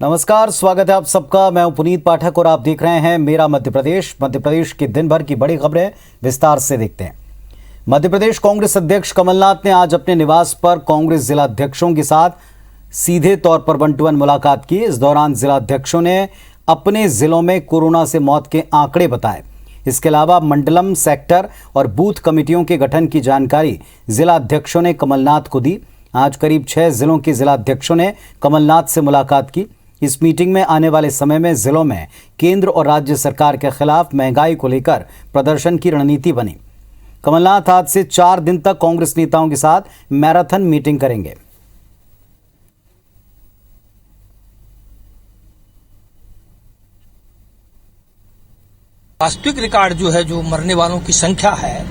नमस्कार, स्वागत है आप सबका। मैं हूं पुनीत पाठक और आप देख रहे हैं मेरा मध्य प्रदेश। मध्य प्रदेश की दिन भर की बड़ी खबरें विस्तार से देखते हैं। मध्य प्रदेश कांग्रेस अध्यक्ष कमलनाथ ने आज अपने निवास पर कांग्रेस जिलाध्यक्षों के साथ सीधे तौर पर वन टू वन मुलाकात की। इस दौरान जिलाध्यक्षों ने अपने जिलों में कोरोना से मौत के आंकड़े बताए। इसके अलावा मंडलम, सेक्टर और बूथ कमेटियों के गठन की जानकारी जिलाध्यक्षों ने कमलनाथ को दी। आज करीब 6 जिलों के जिलाध्यक्षों ने कमलनाथ से मुलाकात की। इस मीटिंग में आने वाले समय में जिलों में केंद्र और राज्य सरकार के खिलाफ महंगाई को लेकर प्रदर्शन की रणनीति बनी। कमलनाथ आज से 4 दिन तक कांग्रेस नेताओं के साथ मैराथन मीटिंग करेंगे। वास्तविक रिकॉर्ड जो है, जो मरने वालों की संख्या है,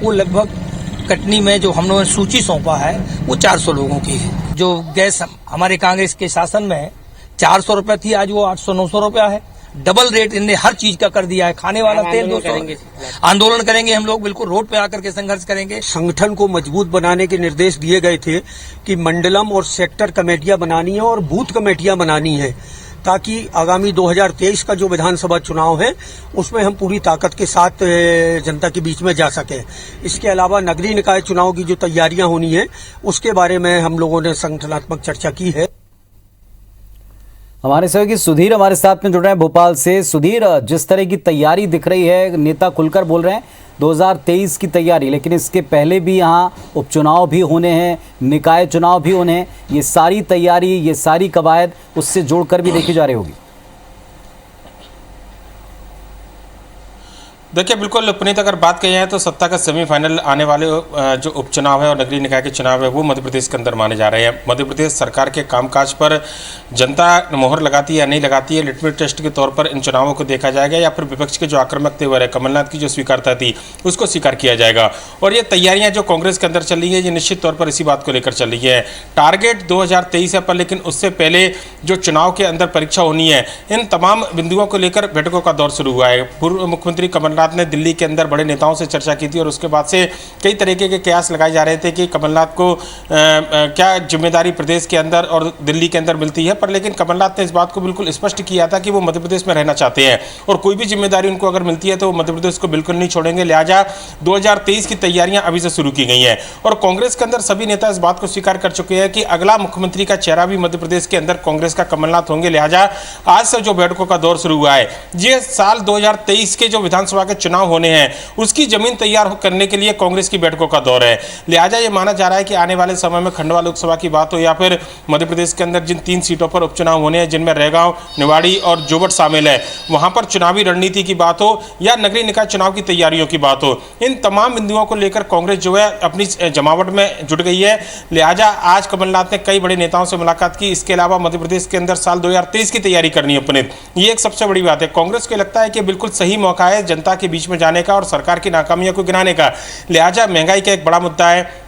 वो लगभग कटनी में जो हम लोगों ने सूची सौंपा है वो 400 लोगों की है। जो गैस हमारे कांग्रेस के शासन में 400 रुपए थी, आज वो 800-900 रुपया है। डबल रेट इनने हर चीज का कर दिया है। खाने वाला तेल 200। आंदोलन करेंगे हम लोग, बिल्कुल रोड पे आकर के संघर्ष करेंगे। संगठन को मजबूत बनाने के निर्देश दिए गए थे कि मंडलम और सेक्टर कमेटियां बनानी है और बूथ कमेटियां बनानी है, ताकि आगामी 2023 का जो विधानसभा चुनाव है उसमें हम पूरी ताकत के साथ जनता के बीच में जा सके। इसके अलावा नगरीय निकाय चुनाव की जो तैयारियां होनी है उसके बारे में हम लोगों ने संगठनात्मक चर्चा की है। हमारे सहयोगी सुधीर हमारे साथ में जुड़ रहे हैं भोपाल से। सुधीर, जिस तरह की तैयारी दिख रही है, नेता खुलकर बोल रहे हैं 2023 की तैयारी, लेकिन इसके पहले भी यहाँ उपचुनाव भी होने हैं, निकाय चुनाव भी होने हैं। ये सारी तैयारी, ये सारी कवायद उससे जोड़कर भी देखी जा रही होगी। देखिए, बिल्कुल पुनीत, अगर बात कही जाए तो सत्ता का सेमीफाइनल आने वाले जो उपचुनाव है और नगरीय निकाय के चुनाव है वो मध्य प्रदेश के अंदर माने जा रहे हैं। मध्य प्रदेश सरकार के कामकाज पर जनता मोहर लगाती है या नहीं लगाती है, लिटमस टेस्ट के तौर पर इन चुनावों को देखा जाएगा, या फिर विपक्ष के जो आक्रामक तेवर है, कमलनाथ की जो स्वीकारता थी, उसको स्वीकार किया जाएगा। और ये तैयारियां जो कांग्रेस के अंदर चल रही है, ये निश्चित तौर पर इसी बात को लेकर चल रही है। टारगेट 2023 है, पर लेकिन उससे पहले जो चुनाव के अंदर परीक्षा होनी है, इन तमाम बिंदुओं को लेकर बैठकों का दौर शुरू हुआ है। पूर्व मुख्यमंत्री कमलनाथ ने दिल्ली के अंदर बड़े नेताओं से चर्चा की थी और उसके बाद से कई तरीके के कयास लगाए जा रहे थे कि कमलनाथ को क्या जिम्मेदारी प्रदेश के अंदर और दिल्ली के अंदर मिलती है। पर लेकिन कमलनाथ ने इस बात को बिल्कुल स्पष्ट किया था कि वो मध्य प्रदेश में रहना चाहते हैं और कोई भी जिम्मेदारी उनको अगर मिलती है तो वो मध्य प्रदेश को बिल्कुल नहीं छोड़ेंगे। लिहाजा 2023 की तैयारियां अभी से शुरू की गई हैं और कांग्रेस के अंदर सभी नेता इस बात को स्वीकार कर चुके हैं कि अगला मुख्यमंत्री का चेहरा भी मध्य प्रदेश के अंदर कांग्रेस का कमलनाथ होंगे। लिहाजा आज से जो बैठकों का दौर शुरू हुआ है, ये साल 2023 के जो विधानसभा के चुनाव होने हैं उसकी जमीन तैयार करने के लिए कांग्रेस की बैठकों का दौर है। लिहाजा ये माना जा रहा है कि आने वाले समय में खंडवा लोकसभा की बात हो या फिर मध्य प्रदेश के अंदर जिन 3 सीटों पर उपचुनाव होने हैं, जिनमें रैगांव, निवाड़ी और जोबट शामिल है, वहां पर चुनावी रणनीति की बात हो या नगरीय निकाय चुनाव की तैयारियों की बात हो, इन तमाम बिंदुओं को लेकर कांग्रेस जो है अपनी जमावट में जुट गई है। लिहाजा आज कमलनाथ ने कई बड़े नेताओं से मुलाकात की। इसके अलावा मध्य प्रदेश के अंदर साल 2023 की तैयारी करनी है पुनीत, ये एक सबसे बड़ी बात है। कांग्रेस को लगता है कि बिल्कुल सही मौका है जनता के बीच में जाने का और सरकार की नाकामियों को गिनाने का। लिहाजा महंगाई का एक बड़ा मुद्दा है।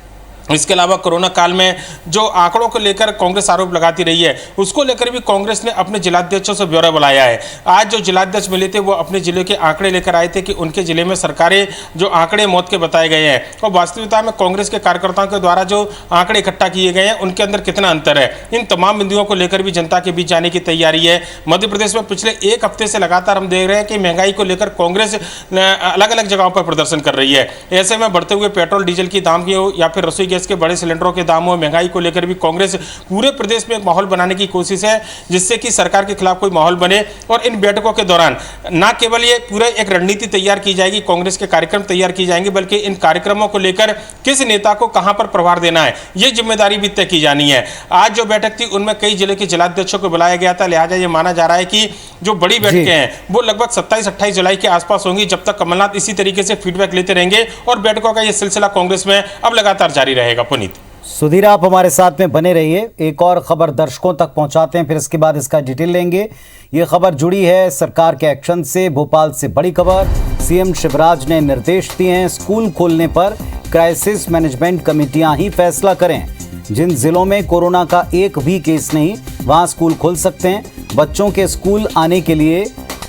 इसके अलावा कोरोना काल में जो आंकड़ों को लेकर कांग्रेस आरोप लगाती रही है, उसको लेकर भी कांग्रेस ने अपने जिलाध्यक्षों से ब्यौरा बुलाया है। आज जो जिलाध्यक्ष मिले थे वो अपने जिले के आंकड़े लेकर आए थे कि उनके जिले में सरकारें जो आंकड़े मौत के बताए गए हैं और वास्तविकता में कांग्रेस के कार्यकर्ताओं के द्वारा जो आंकड़े इकट्ठा किए गए हैं उनके अंदर कितना अंतर है। इन तमाम बिंदुओं को लेकर भी जनता के बीच जाने की तैयारी है। मध्य प्रदेश में पिछले 1 हफ्ते से लगातार हम देख रहे हैं कि महंगाई को लेकर कांग्रेस अलग अलग जगहों पर प्रदर्शन कर रही है। ऐसे में बढ़ते हुए पेट्रोल डीजल की दाम की हो या फिर रसोई गैस के बड़े सिलेंडरों के दामों, महंगाई को लेकर भी कांग्रेस पूरे प्रदेश में एक माहौल बनाने की कोशिश है जिससे कि सरकार के खिलाफ कोई माहौल बने। और इन बैठकों के दौरान न केवल ये पूरे एक रणनीति तैयार की जाएगी, कांग्रेस के कार्यक्रम तैयार किए जाएंगे, बल्कि इन कार्यक्रमों को लेकर किस नेता को कहां पर प्रभार देना है ये जिम्मेदारी भी तय की जानी है। आज जो बैठक थी उनमें कई जिले के जिलाध्यक्षों को बुलाया गया था। लिहाजा ये माना जा रहा है कि जो बड़ी बैठकें हैं वो लगभग 27-28 जुलाई के आसपास होंगी, जब तक कमलनाथ इसी तरीके से फीडबैक लेते रहेंगे और बैठकों का यह सिलसिला कांग्रेस में अब लगातार जारी रहेगा। पुनीत, सुधीर, आप हमारे साथ में बने रहिए। एक और खबर दर्शकों तक पहुंचाते हैं, फिर इसके बाद इसका डिटेल लेंगे। ये खबर जुड़ी है सरकार के एक्शन से। भोपाल से बड़ी खबर, सीएम शिवराज ने निर्देश दिए हैं स्कूल खोलने पर क्राइसिस मैनेजमेंट कमेटियां ही फैसला करें। जिन जिलों में कोरोना का एक भी केस नहीं, वहां स्कूल खोल सकते हैं। बच्चों के स्कूल आने के लिए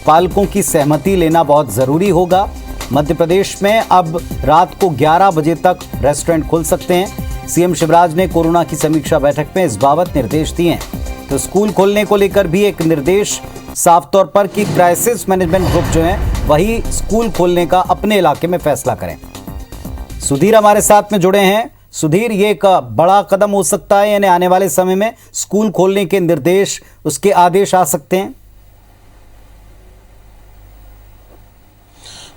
पालकों की सहमति लेना बहुत जरूरी होगा। मध्य प्रदेश में अब रात को 11 बजे तक रेस्टोरेंट खुल सकते हैं। सीएम शिवराज ने कोरोना की समीक्षा बैठक में इस बाबत निर्देश दिए हैं। तो स्कूल खोलने को लेकर भी एक निर्देश साफ तौर पर कि क्राइसिस मैनेजमेंट ग्रुप जो है वही स्कूल खोलने का अपने इलाके में फैसला करें। सुधीर हमारे साथ में जुड़े हैं। सुधीर, ये एक बड़ा कदम हो सकता है, यानी आने वाले समय में स्कूल खोलने के निर्देश, उसके आदेश आ सकते हैं?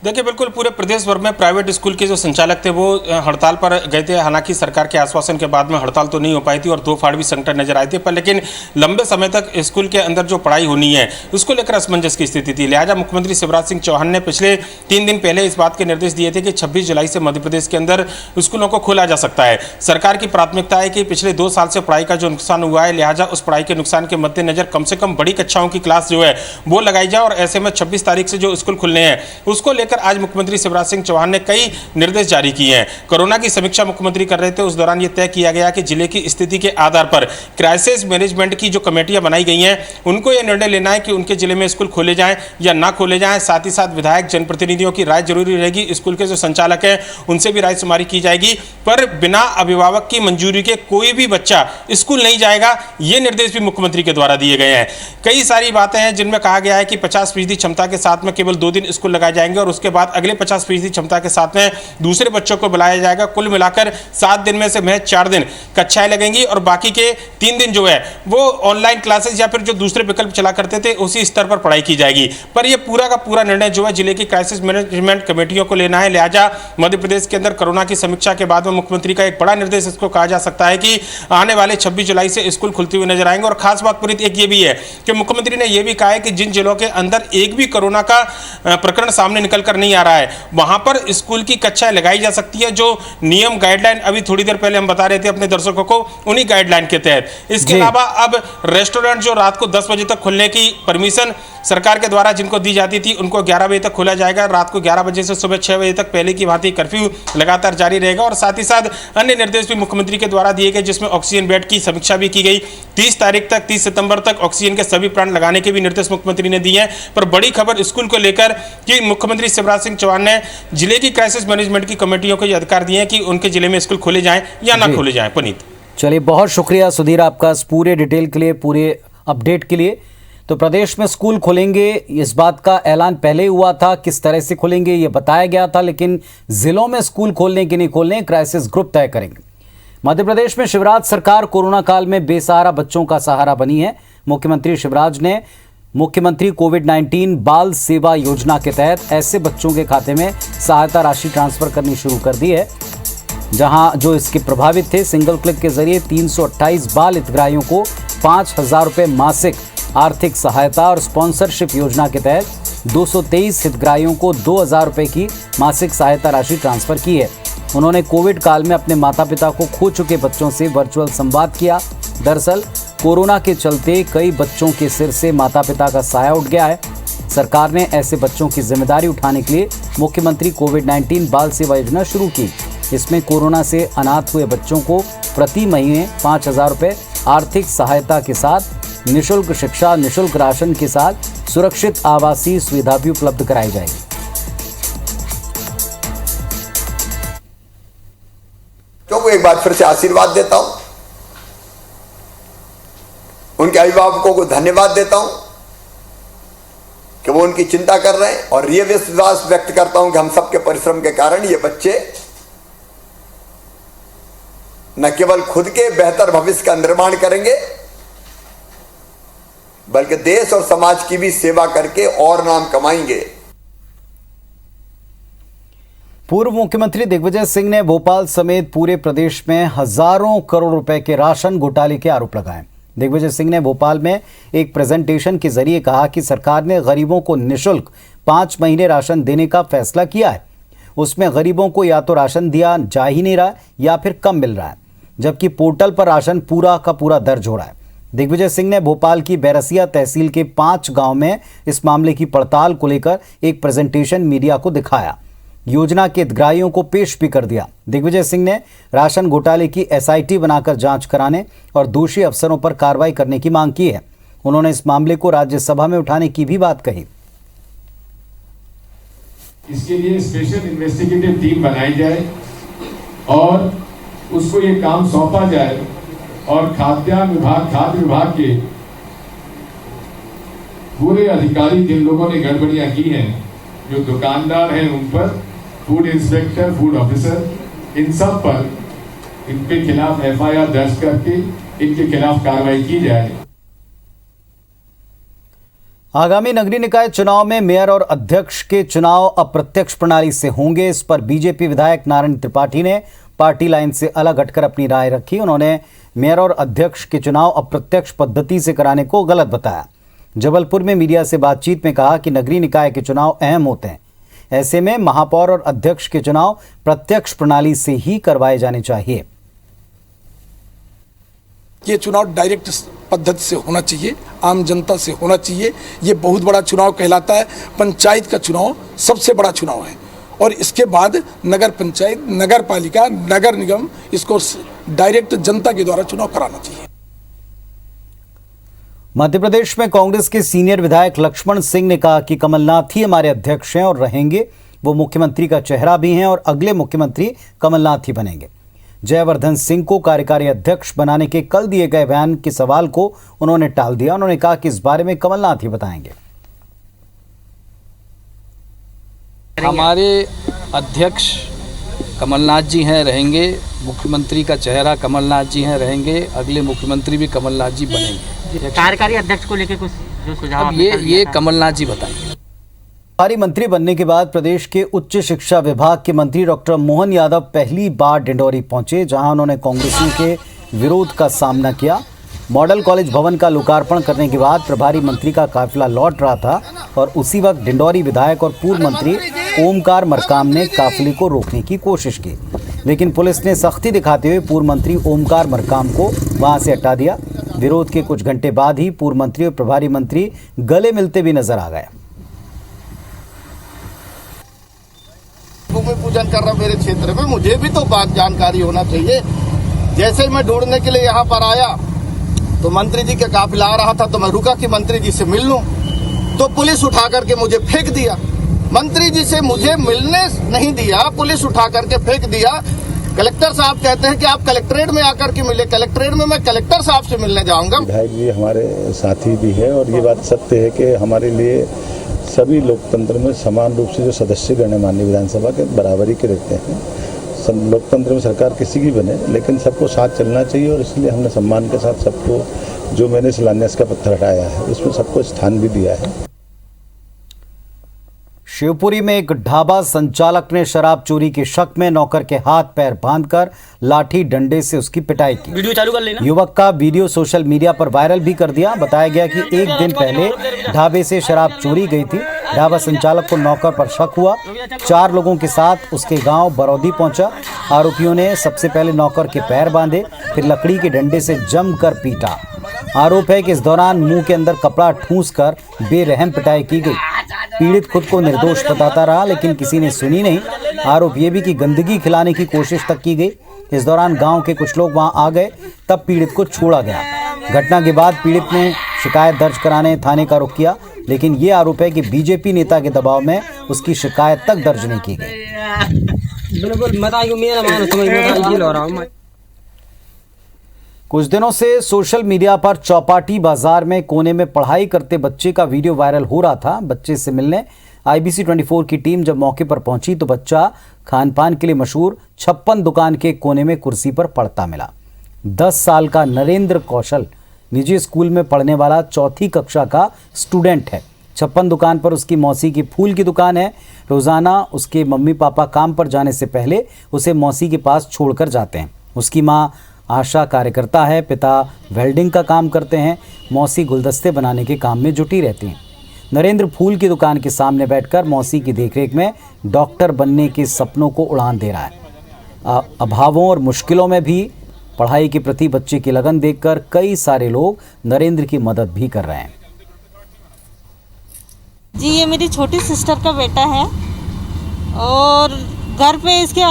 देखिए, बिल्कुल पूरे प्रदेश भर में प्राइवेट स्कूल के जो संचालक थे वो हड़ताल पर गए थे। हालांकि सरकार के आश्वासन के बाद में हड़ताल तो नहीं हो पाई थी और दो फाड़ भी संकट नजर आए थे, पर लेकिन लंबे समय तक स्कूल के अंदर जो पढ़ाई होनी है उसको लेकर असमंजस की स्थिति थी। लिहाजा मुख्यमंत्री शिवराज सिंह चौहान ने पिछले 3 दिन पहले इस बात के निर्देश दिए थे कि 26 जुलाई से मध्य प्रदेश के अंदर स्कूलों को खोला जा सकता है। सरकार की प्राथमिकता है कि पिछले 2 साल से पढ़ाई का जो नुकसान हुआ है, लिहाजा उस पढ़ाई के नुकसान के मद्देनजर कम से कम बड़ी कक्षाओं की क्लास जो है वो लगाई जाए और ऐसे में 26 तारीख से जो स्कूल खुलने हैं उसको लेकर आज मुख्यमंत्री शिवराज सिंह चौहान ने कई निर्देश जारी किए हैं। कोरोना की समीक्षा मुख्यमंत्री कर रहे थे, उस दौरान यह तय किया गया कि जिले की स्थिति के आधार पर क्राइसिस मैनेजमेंट की जो कमेटियां बनाई गई हैं उनको यह निर्णय लेना है कि उनके जिले में स्कूल खोले जाएं या ना खोले जाएं। साथ ही साथ विधायक, जनप्रतिनिधियों की राय जरूरी रहेगी। स्कूल के जो संचालक हैं उनसे भी राय शुमारी की जाएगी, पर बिना अभिभावक की मंजूरी के कोई भी बच्चा स्कूल नहीं जाएगा। ये निर्देश भी मुख्यमंत्री के द्वारा दिए गए हैं। कई सारी बातें हैं जिनमें कहा गया है कि 50% क्षमता के साथ में केवल 2 दिन स्कूल लगाए जाएंगे और उसके बाद अगले 50% क्षमता के साथ में दूसरे बच्चों को बुलाया जाएगा। कुल मिलाकर 7 दिन में से महज 4 दिन कक्षाएं लगेंगी और बाकी के 3 दिन जो है वो ऑनलाइन क्लासेस या फिर जो दूसरे विकल्प चला करते थे उसी स्तर पर पढ़ाई की जाएगी। पर यह पूरा का पूरा निर्णय जो है जिले की क्राइसिस मैनेजमेंट कमेटियों को लेना है। लिहाजा मध्य प्रदेश के अंदर कोरोना की समीक्षा के बाद में मुख्यमंत्री का एक बड़ा निर्देश इसको कहा जा सकता है कि आने वाले 26 जुलाई से स्कूल खुलते हुए नजर आएंगे। और खास बात पुनीत एक ये भी है कि मुख्यमंत्री ने यह भी कहा है कि जिन जिलों के अंदर एक भी कोरोना का प्रकरण सामने निकल कर नहीं आ रहा है वहां पर स्कूल की कक्षाएं लगाई जा सकती है। जो नियम गाइडलाइन अभी थोड़ी देर पहले हम बता रहे थे अपने दर्शकों को, उन्हीं गाइडलाइन के तहत। इसके अलावा अब रेस्टोरेंट जो रात को 10 बजे तक खुलने की परमिशन सरकार के द्वारा जिनको दी जाती थी उनको 11 बजे तक खोला जाएगा। रात को 11 बजे से सुबह 6 बजे तक पहले की भांति कर्फ्यू लगातार जारी रहेगा। और साथ ही साथ अन्य निर्देश भी मुख्यमंत्री के द्वारा दिए गए जिसमें ऑक्सीजन बेड की समीक्षा भी की गई। 30 सितंबर तक ऑक्सीजन के सभी प्लांट लगाने के भी निर्देश मुख्यमंत्री ने दिए हैं। पर बड़ी खबर स्कूल को लेकर कि मुख्यमंत्री शिवराज सिंह चौहान ने जिले की क्राइसिस मैनेजमेंट की कमेटियों को यह अधिकार दिए हैं कि उनके जिले में स्कूल खोले जाएं या ना खोले जाएं। पुनीत, चलिए, बहुत शुक्रिया सुधीर आपका इस पूरे डिटेल के लिए, पूरे अपडेट के लिए। तो प्रदेश में स्कूल खुलेंगे, इस बात का ऐलान पहले हुआ था, किस तरह से खुलेंगे ये बताया गया था, लेकिन जिलों में स्कूल खोलने की नहीं खोलने क्राइसिस ग्रुप तय करेंगे। मध्य प्रदेश में शिवराज सरकार कोरोना काल में बेसहारा बच्चों का सहारा बनी है। मुख्यमंत्री शिवराज ने मुख्यमंत्री कोविड-19 बाल सेवा योजना के तहत ऐसे बच्चों के खाते में सहायता राशि ट्रांसफर करनी शुरू कर दी है जहां जो इसके प्रभावित थे। सिंगल क्लिक के जरिए 328 बाल हितग्राहियों को 5,000 रुपये मासिक आर्थिक सहायता और स्पॉन्सरशिप योजना के तहत 223 हितग्राहियों को 2,000 रुपये की मासिक सहायता राशि ट्रांसफर की है। उन्होंने कोविड काल में अपने माता पिता को खो चुके बच्चों से वर्चुअल संवाद किया। दरअसल कोरोना के चलते कई बच्चों के सिर से माता पिता का साया उठ गया है। सरकार ने ऐसे बच्चों की जिम्मेदारी उठाने के लिए मुख्यमंत्री कोविड-19 बाल सेवा योजना शुरू की। इसमें कोरोना से अनाथ हुए बच्चों को प्रति महीने 5,000 रुपये आर्थिक सहायता के साथ निःशुल्क शिक्षा, निःशुल्क राशन के साथ सुरक्षित आवासीय सुविधा भी उपलब्ध कराई जाएगी। को एक बार फिर से आशीर्वाद देता हूं, उनके अभिभावकों को धन्यवाद देता हूं कि वो उनकी चिंता कर रहे हैं और ये विश्वास व्यक्त करता हूं कि हम सबके परिश्रम के कारण ये बच्चे न केवल खुद के बेहतर भविष्य का निर्माण करेंगे बल्कि देश और समाज की भी सेवा करके और नाम कमाएंगे। पूर्व मुख्यमंत्री दिग्विजय सिंह ने भोपाल समेत पूरे प्रदेश में हजारों करोड़ रुपए के राशन घोटाले के आरोप लगाए। दिग्विजय सिंह ने भोपाल में एक प्रेजेंटेशन के जरिए कहा कि सरकार ने गरीबों को निःशुल्क 5 महीने राशन देने का फैसला किया है। उसमें गरीबों को या तो राशन दिया जा ही नहीं रहा या फिर कम मिल रहा है, जबकि पोर्टल पर राशन पूरा का पूरा दर्ज हो रहा है। दिग्विजय सिंह ने भोपाल की बैरसिया तहसील के 5 गांव में इस मामले की पड़ताल को लेकर एक प्रेजेंटेशन मीडिया को दिखाया। योजना के हितग्राहियों को पेश भी कर दिया। दिग्विजय सिंह ने राशन घोटाले की SIT बनाकर जांच कराने और दोषी अफसरों पर कार्रवाई करने की मांग की है। उन्होंने इस मामले को राज्यसभा में उठाने की भी बात कही। इसके लिए स्पेशल इन्वेस्टिगेटिव टीम बनाई जाए और उसको ये काम सौंपा जाए और खाद्य विभाग के पूरे अधिकारी जिन लोगों ने गड़बड़ियां की हैं, जो दुकानदार हैं उन पर, फूड इंस्पेक्टर, फूड ऑफिसर, इन सब पर इनके खिलाफ एफआईआर दर्ज करके इनके खिलाफ कार्रवाई की जाए। आगामी नगरीय निकाय चुनाव में मेयर और अध्यक्ष के चुनाव अप्रत्यक्ष प्रणाली से होंगे। इस पर बीजेपी विधायक नारायण त्रिपाठी ने पार्टी लाइन से अलग हटकर अपनी राय रखी। उन्होंने मेयर और अध्यक्ष के चुनाव अप्रत्यक्ष पद्धति से कराने को गलत बताया। जबलपुर में मीडिया से बातचीत में कहा कि नगरीय निकाय के चुनाव अहम होते हैं, ऐसे में महापौर और अध्यक्ष के चुनाव प्रत्यक्ष प्रणाली से ही करवाए जाने चाहिए। ये चुनाव डायरेक्ट पद्धति से होना चाहिए, आम जनता से होना चाहिए। ये बहुत बड़ा चुनाव कहलाता है। पंचायत का चुनाव सबसे बड़ा चुनाव है और इसके बाद नगर पंचायत, नगर पालिका, नगर निगम, इसको डायरेक्ट जनता के द्वारा चुनाव कराना चाहिए। मध्य प्रदेश में कांग्रेस के सीनियर विधायक लक्ष्मण सिंह ने कहा कि कमलनाथ ही हमारे अध्यक्ष हैं और रहेंगे। वो मुख्यमंत्री का चेहरा भी हैं और अगले मुख्यमंत्री कमलनाथ ही बनेंगे। जयवर्धन सिंह को कार्यकारी अध्यक्ष बनाने के कल दिए गए बयान के सवाल को उन्होंने टाल दिया। उन्होंने कहा कि इस बारे में कमलनाथ ही बताएंगे। हमारे अध्यक्ष कमलनाथ जी हैं, रहेंगे। मुख्यमंत्री का चेहरा कमलनाथ जी हैं, रहेंगे। अगले मुख्यमंत्री भी कमलनाथ जी बनेंगे। कार्यकारी अध्यक्ष को लेकर कुछ जो सुझाव अब ये कमलनाथ जी बताएंगे। प्रभारी मंत्री बनने के बाद प्रदेश के उच्च शिक्षा विभाग के मंत्री डॉक्टर मोहन यादव पहली बार डिंडौरी पहुंचे, जहां उन्होंने कांग्रेसियों के विरोध का सामना किया। मॉडल कॉलेज भवन का लोकार्पण करने के बाद प्रभारी मंत्री का काफिला लौट रहा था और उसी वक्त डिंडौरी विधायक और पूर्व मंत्री ओमकार मरकाम ने काफिले को रोकने की कोशिश की, लेकिन पुलिस ने सख्ती दिखाते हुए पूर्व मंत्री ओमकार मरकाम को वहां से हटा दिया। विरोध के कुछ घंटे बाद ही पूर्व मंत्री और प्रभारी मंत्री गले मिलते भी नजर आ गए। भूमि पूजन कर रहा मेरे क्षेत्र में, मुझे भी तो बात जानकारी होना चाहिए। जैसे ही मैं ढूंढने के लिए यहाँ पर आया तो मंत्री जी का काफिला आ रहा था, तो मैं रुका कि मंत्री जी से मिल लूं, तो पुलिस उठा करके मुझे फेंक दिया। मंत्री जी से मुझे मिलने नहीं दिया, पुलिस उठा करके फेंक दिया। कलेक्टर साहब कहते हैं कि आप कलेक्ट्रेट में आकर के मिले। कलेक्ट्रेट में मैं कलेक्टर साहब से मिलने जाऊंगा। विधायक जी हमारे साथी भी है और ये बात सत्य है कि हमारे लिए सभी लोकतंत्र में समान रूप से जो सदस्य गणमान्य विधानसभा के बराबरी के रहते हैं। लोकतंत्र में सरकार किसी की बने, लेकिन सबको साथ चलना चाहिए और इसलिए हमने सम्मान के साथ सबको, जो मैंने शिलान्यास का पत्थर हटाया है उसमें सबको स्थान भी दिया है। शिवपुरी में एक ढाबा संचालक ने शराब चोरी के शक में नौकर के हाथ पैर बांधकर लाठी डंडे से उसकी पिटाई की। वीडियो चालू कर लेना। युवक का वीडियो सोशल मीडिया पर वायरल भी कर दिया। बताया गया कि एक दिन पहले ढाबे से शराब चोरी गई थी। ढाबा संचालक को नौकर पर शक हुआ। 4 लोगों के साथ उसके गांव बरौदी पहुंचा। आरोपियों ने सबसे पहले नौकर के पैर बांधे, फिर लकड़ी के डंडे से जमकर पीटा। आरोप है कि इस दौरान मुंह के अंदर कपड़ा ठूंसकर बेरहम पिटाई की गई। पीड़ित खुद को निर्दोष बताता रहा, लेकिन किसी ने सुनी नहीं। आरोप ये भी कि गंदगी खिलाने की कोशिश तक की गई। इस दौरान गांव के कुछ लोग वहां आ गए, तब पीड़ित को छोड़ा गया। घटना के बाद पीड़ित ने शिकायत दर्ज कराने थाने का रुख किया, लेकिन ये आरोप है कि बीजेपी नेता के दबाव में उसकी शिकायत तक दर्ज नहीं की गई। कुछ दिनों से सोशल मीडिया पर चौपाटी बाजार में कोने में पढ़ाई करते बच्चे का वीडियो वायरल हो रहा था। बच्चे से मिलने IBC 24 की टीम जब मौके पर पहुंची तो बच्चा खान पान के लिए मशहूर 56 दुकान के कोने में कुर्सी पर पढ़ता मिला। 10 साल का नरेंद्र कौशल निजी स्कूल में पढ़ने वाला 4ठी कक्षा का स्टूडेंट है। 56 दुकान पर उसकी मौसी की फूल की दुकान है। रोजाना उसके मम्मी पापा काम पर जाने से पहले उसे मौसी के पास छोड़कर जाते हैं। उसकी माँ आशा कार्यकर्ता है, पिता वेल्डिंग का काम करते हैं, मौसी गुलदस्ते बनाने के काम में जुटी रहती हैं। नरेंद्र फूल की दुकान के सामने बैठकर मौसी की देखरेख में डॉक्टर बनने के सपनों को उड़ान दे रहा है। अभावों और मुश्किलों में भी पढ़ाई के प्रति बच्चे की लगन देखकर कई सारे लोग नरेंद्र की मदद भी कर रहे हैं। जी, ये मेरी छोटी सिस्टर का बेटा है और घर पे इसके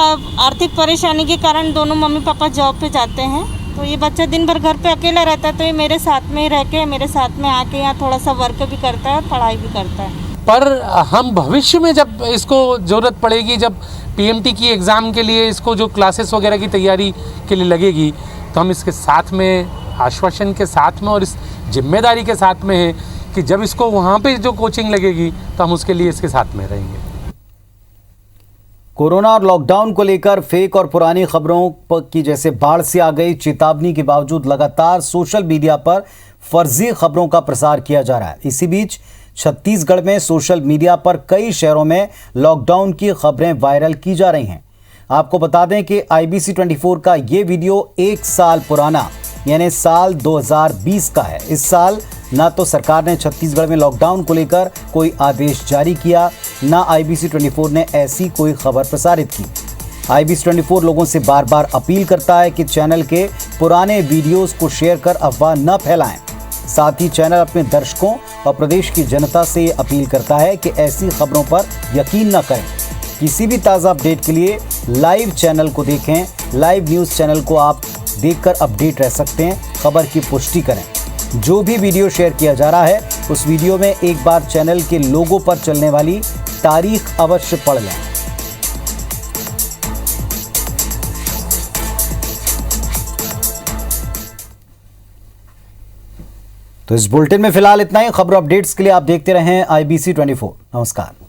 आर्थिक परेशानी के कारण दोनों मम्मी पापा जॉब पे जाते हैं, तो ये बच्चा दिन भर घर पे अकेला रहता है। तो ये मेरे साथ में ही रह के, मेरे साथ में आके यहाँ थोड़ा सा वर्क भी करता है और पढ़ाई भी करता है। पर हम भविष्य में जब इसको ज़रूरत पड़ेगी, जब PMT की एग्ज़ाम के लिए इसको जो क्लासेस वगैरह की तैयारी के लिए लगेगी, तो हम इसके साथ में, आश्वासन के साथ में और इस जिम्मेदारी के साथ में हैं कि जब इसको वहाँ पे जो कोचिंग लगेगी तो हम उसके लिए इसके साथ में रहेंगे। कोरोना और लॉकडाउन को लेकर फेक और पुरानी खबरों की जैसे बाढ़ से आ गई चेतावनी के बावजूद लगातार सोशल मीडिया पर फर्जी खबरों का प्रसार किया जा रहा है। इसी बीच छत्तीसगढ़ में सोशल मीडिया पर कई शहरों में लॉकडाउन की खबरें वायरल की जा रही हैं। आपको बता दें कि IBC 24 का ये वीडियो 1 साल पुराना यानी साल 2020 का है। इस साल ना तो सरकार ने छत्तीसगढ़ में लॉकडाउन को लेकर कोई आदेश जारी किया, ना IBC 24 ने ऐसी कोई खबर प्रसारित की। IBC 24 लोगों से बार बार अपील करता है कि चैनल के पुराने वीडियोस को शेयर कर अफवाह न फैलाएं। साथ ही चैनल अपने दर्शकों और प्रदेश की जनता से अपील करता है कि ऐसी खबरों पर यकीन न करें। किसी भी ताज़ा अपडेट के लिए लाइव चैनल को देखें। लाइव न्यूज़ चैनल को आप देखकर अपडेट रह सकते हैं, खबर की पुष्टि करें। जो भी वीडियो शेयर किया जा रहा है उस वीडियो में एक बार चैनल के लोगो पर चलने वाली तारीख अवश्य पढ़ लें। तो इस बुलेटिन में फिलहाल इतना ही। खबर अपडेट्स के लिए आप देखते रहें IBC 24। नमस्कार।